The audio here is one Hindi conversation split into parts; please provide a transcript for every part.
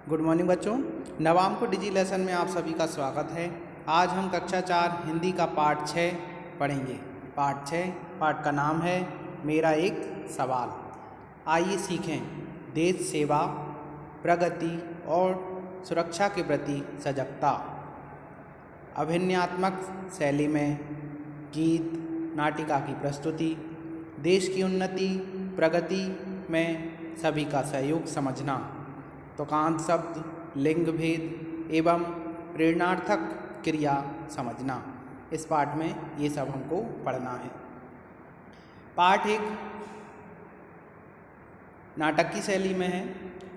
गुड मॉर्निंग बच्चों। नवाम को डिजी लेसन में आप सभी का स्वागत है। आज हम कक्षा 4 हिंदी का पाठ 6 पढ़ेंगे। पाठ 6 पाठ का नाम है मेरा एक सवाल। आइए सीखें देश सेवा, प्रगति और सुरक्षा के प्रति सजगता। अभिनयात्मक शैली में गीत, नाटिका की प्रस्तुति, देश की उन्नति प्रगति में सभी का सहयोग समझना, तुकांत शब्द, लिंग भेद एवं प्रेरणार्थक क्रिया समझना। इस पाठ में ये सब हमको पढ़ना है। पाठ एक नाटक की शैली में है।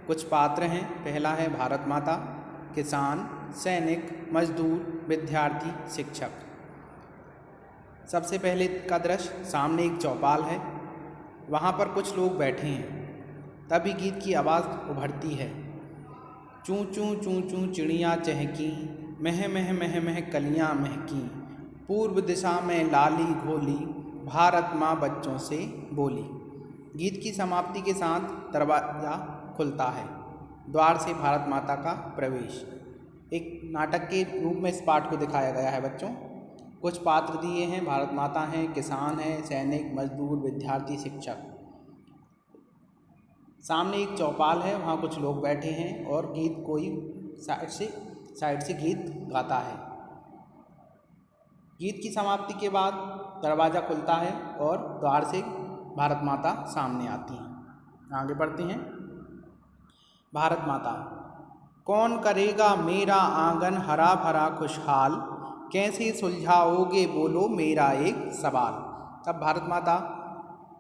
कुछ पात्र हैं। पहला है भारत माता, किसान, सैनिक, मजदूर, विद्यार्थी, शिक्षक। सबसे पहले का दृश्य, सामने एक चौपाल है, वहाँ पर कुछ लोग बैठे हैं। तभी गीत की आवाज़ उभरती है। चूँ चूँ चूँ चूँ चिड़ियाँ चहकी, मह मह मह मह कलियाँ महकी, पूर्व दिशा में लाली घोली, भारत माँ बच्चों से बोली। गीत की समाप्ति के साथ दरवाज़ा खुलता है। द्वार से भारत माता का प्रवेश। एक नाटक के रूप में इस पाठ को दिखाया गया है बच्चों। कुछ पात्र दिए हैं, भारत माता हैं, किसान हैं, सैनिक, मजदूर, विद्यार्थी, शिक्षक। सामने एक चौपाल है, वहाँ कुछ लोग बैठे हैं और गीत कोई साइड से गीत गाता है। गीत की समाप्ति के बाद दरवाज़ा खुलता है और द्वार से भारत माता सामने आती हैं। आगे बढ़ते हैं। भारत माता, कौन करेगा मेरा आंगन हरा भरा खुशहाल, कैसे सुलझाओगे बोलो मेरा एक सवाल। तब भारत माता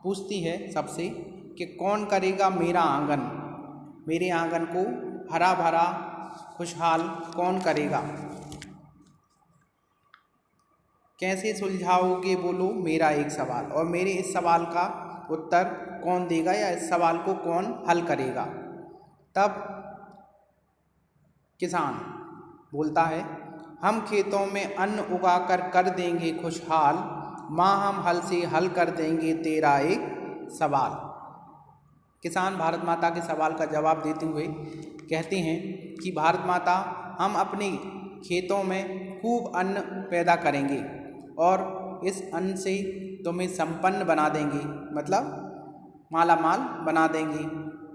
पूछती है सबसे कि कौन करेगा मेरा आंगन, मेरे आंगन को हरा भरा खुशहाल कौन करेगा, कैसे सुलझाओगे बोलो मेरा एक सवाल, और मेरे इस सवाल का उत्तर कौन देगा या इस सवाल को कौन हल करेगा। तब किसान बोलता है, हम खेतों में अन्न उगाकर कर देंगे खुशहाल, माँ हम हल से हल कर देंगे तेरा एक सवाल। किसान भारत माता के सवाल का जवाब देते हुए कहते हैं कि भारत माता, हम अपने खेतों में खूब अन्न पैदा करेंगे और इस अन्न से तुम्हें संपन्न बना देंगे, मतलब माला माल बना देंगे।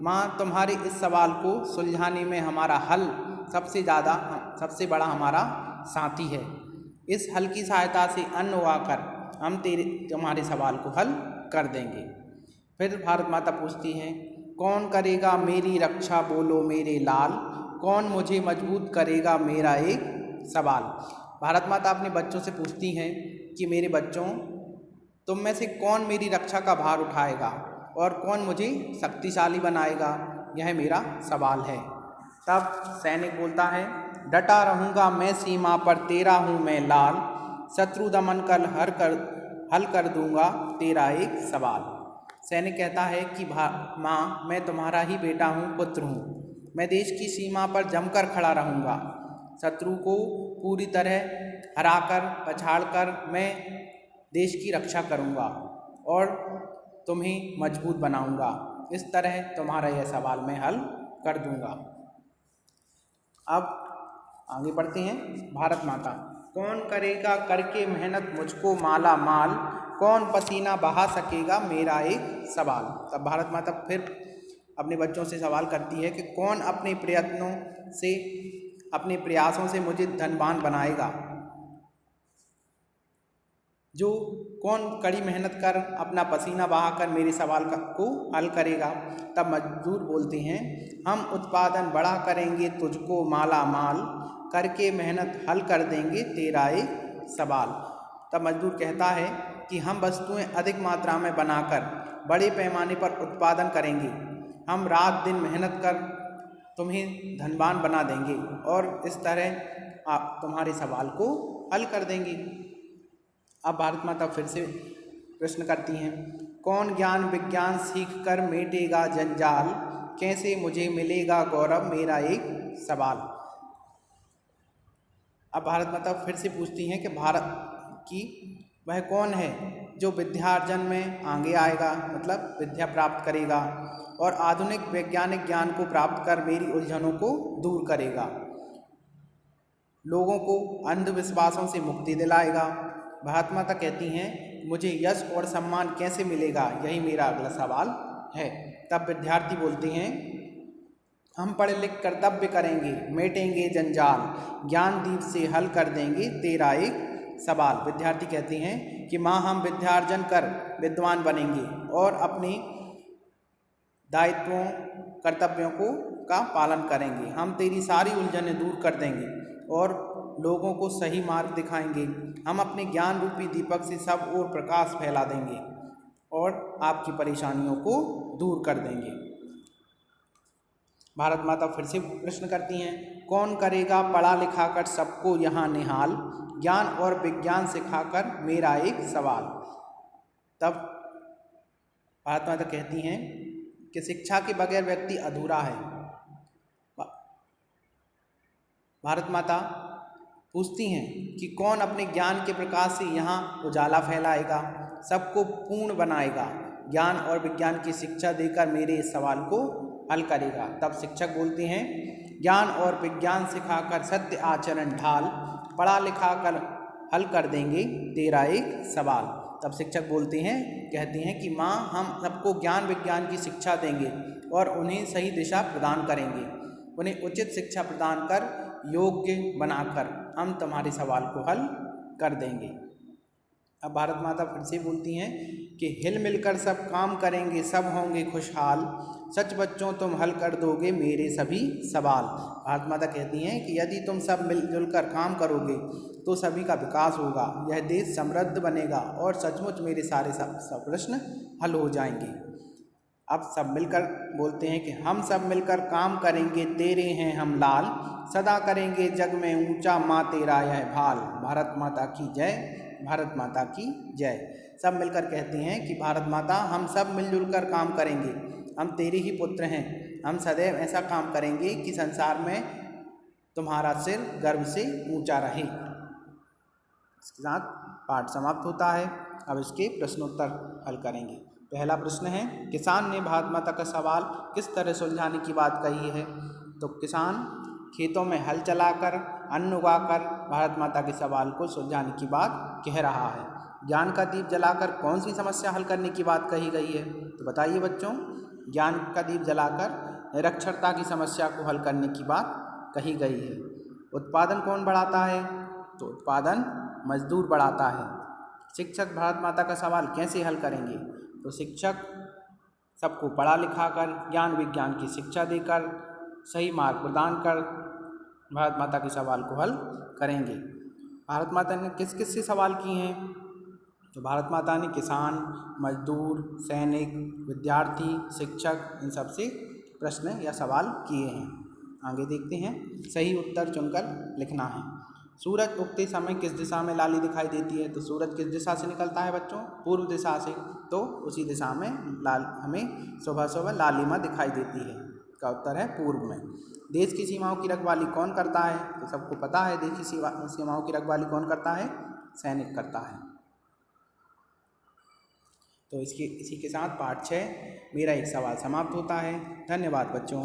माँ, तुम्हारे इस सवाल को सुलझाने में हमारा हल सबसे बड़ा हमारा साथी है। इस हल की सहायता से अन्न उगाकर हम तुम्हारे सवाल को हल कर देंगे। फिर भारत माता पूछती है, कौन करेगा मेरी रक्षा बोलो मेरे लाल, कौन मुझे मजबूत करेगा मेरा एक सवाल। भारत माता अपने बच्चों से पूछती हैं कि मेरे बच्चों, तुम में से कौन मेरी रक्षा का भार उठाएगा और कौन मुझे शक्तिशाली बनाएगा, यह मेरा सवाल है। तब सैनिक बोलता है, डटा रहूँगा मैं सीमा पर, तेरा हूँ मैं लाल, शत्रु दमन कर हल कर दूंगा तेरा एक सवाल। सैनिक कहता है कि माँ, मैं तुम्हारा ही बेटा हूँ, पुत्र हूँ, मैं देश की सीमा पर जमकर खड़ा रहूँगा, शत्रु को पूरी तरह हराकर पछाड़कर मैं देश की रक्षा करूँगा और तुम्हें मजबूत बनाऊँगा। इस तरह तुम्हारा यह सवाल मैं हल कर दूँगा। अब आगे बढ़ते हैं। भारत माता, कौन करेगा करके मेहनत मुझको माला माल, कौन पसीना बहा सकेगा मेरा एक सवाल। तब भारत माता फिर अपने बच्चों से सवाल करती है कि कौन अपने प्रयत्नों से, अपने प्रयासों से मुझे धनवान बनाएगा, जो कौन कड़ी मेहनत कर अपना पसीना बहाकर मेरे सवाल को हल करेगा। तब मजदूर बोलते हैं, हम उत्पादन बड़ा करेंगे तुझको माला माल, करके मेहनत हल कर देंगे तेरा एक सवाल। तब मजदूर कहता है कि हम वस्तुएं अधिक मात्रा में बनाकर बड़े पैमाने पर उत्पादन करेंगे, हम रात दिन मेहनत कर तुम्हें धनवान बना देंगे और इस तरह आप तुम्हारे सवाल को हल कर देंगे। अब भारत माता फिर से प्रश्न करती हैं, कौन ज्ञान विज्ञान सीख कर मेटेगा जंजाल, कैसे मुझे मिलेगा गौरव मेरा एक सवाल। अब भारत माता फिर से पूछती हैं कि वह कौन है जो विद्यार्जन में आगे आएगा, मतलब विद्या प्राप्त करेगा और आधुनिक वैज्ञानिक ज्ञान को प्राप्त कर मेरी उलझनों को दूर करेगा, लोगों को अंधविश्वासों से मुक्ति दिलाएगा। भारत माता कहती हैं मुझे यश और सम्मान कैसे मिलेगा, यही मेरा अगला सवाल है। तब विद्यार्थी बोलते हैं हम पढ़ लिख कर्तव्य करेंगे, मिटेंगे जंजाल, ज्ञान दीप से हल कर देंगे तेरा एक सवाल। विद्यार्थी कहते हैं कि माँ हम विद्यार्जन कर विद्वान बनेंगे और अपने दायित्वों कर्तव्यों का पालन करेंगे। हम तेरी सारी उलझनें दूर कर देंगे और लोगों को सही मार्ग दिखाएंगे। हम अपने ज्ञान रूपी दीपक से सब ओर प्रकाश फैला देंगे और आपकी परेशानियों को दूर कर देंगे। भारत माता फिर से प्रश्न करती हैं कौन करेगा पढ़ा लिखा कर सबको यहाँ निहाल, ज्ञान और विज्ञान सिखाकर मेरा एक सवाल। तब भारत माता कहती हैं कि शिक्षा के बगैर व्यक्ति अधूरा है। भारत माता पूछती हैं कि कौन अपने ज्ञान के प्रकाश से यहाँ उजाला फैलाएगा, सबको पूर्ण बनाएगा, ज्ञान और विज्ञान की शिक्षा देकर मेरे इस सवाल को हल करेगा। तब शिक्षक बोलते हैं ज्ञान और विज्ञान सिखाकर सत्य आचरण ढाल, पढ़ा लिखा कर हल कर देंगे तेरा एक सवाल। तब शिक्षक बोलते हैं कहते हैं कि माँ हम सबको ज्ञान विज्ञान की शिक्षा देंगे और उन्हें सही दिशा प्रदान करेंगे, उन्हें उचित शिक्षा प्रदान कर योग्य बनाकर हम तुम्हारे सवाल को हल कर देंगे। अब भारत माता फिर से बोलती हैं कि हिल मिलकर सब काम करेंगे, सब होंगे खुशहाल, सच बच्चों तुम हल कर दोगे मेरे सभी सवाल। भारत माता कहती हैं कि यदि तुम सब मिलजुल कर काम करोगे तो सभी का विकास होगा, यह देश समृद्ध बनेगा और सचमुच मेरे सारे सब प्रश्न हल हो जाएंगे। अब सब मिलकर बोलते हैं कि हम सब मिलकर काम करेंगे, तेरे हैं हम लाल, सदा करेंगे जग में ऊंचा माँ तेरा यह भाल। भारत माता की जय, भारत माता की जय। सब मिलकर कहते हैं कि भारत माता हम सब मिलजुल कर काम करेंगे, हम तेरे ही पुत्र हैं, हम सदैव ऐसा काम करेंगे कि संसार में तुम्हारा सिर गर्व से ऊंचा रहे। इसके साथ पाठ समाप्त होता है। अब इसके प्रश्नोत्तर हल करेंगे। पहला प्रश्न है किसान ने भारत माता का सवाल किस तरह सुलझाने की बात कही है। तो किसान खेतों में हल चलाकर अन्न उगाकर भारत माता के सवाल को सुलझाने की बात कह रहा है। ज्ञान का दीप जलाकर कौन सी समस्या हल करने की बात कही गई है। तो बताइए बच्चों, ज्ञान का दीप जलाकर निरक्षरता की समस्या को हल करने की बात कही गई है। उत्पादन कौन बढ़ाता है। तो उत्पादन मजदूर बढ़ाता है। शिक्षक भारत माता का सवाल कैसे हल करेंगे। तो शिक्षक सबको पढ़ा लिखा कर ज्ञान विज्ञान की शिक्षा देकर सही मार्ग प्रदान कर भारत माता के सवाल को हल करेंगे। भारत माता ने किस किस से सवाल किए हैं। तो भारत माता ने किसान, मजदूर, सैनिक, विद्यार्थी, शिक्षक इन सब से प्रश्न या सवाल किए हैं। आगे देखते हैं। सही उत्तर चुनकर लिखना है। सूरज उगते समय किस दिशा में लाली दिखाई देती है। तो सूरज किस दिशा से निकलता है बच्चों, पूर्व दिशा से, तो उसी दिशा में हमें सुबह सुबह लालिमा दिखाई देती है। का उत्तर है पूर्व में। देश की सीमाओं की रखवाली कौन करता है। तो सबको पता है देश की सीमाओं की रखवाली कौन करता है, सैनिक करता है। तो इसी के साथ पाठ 6 मेरा एक सवाल समाप्त होता है। धन्यवाद बच्चों।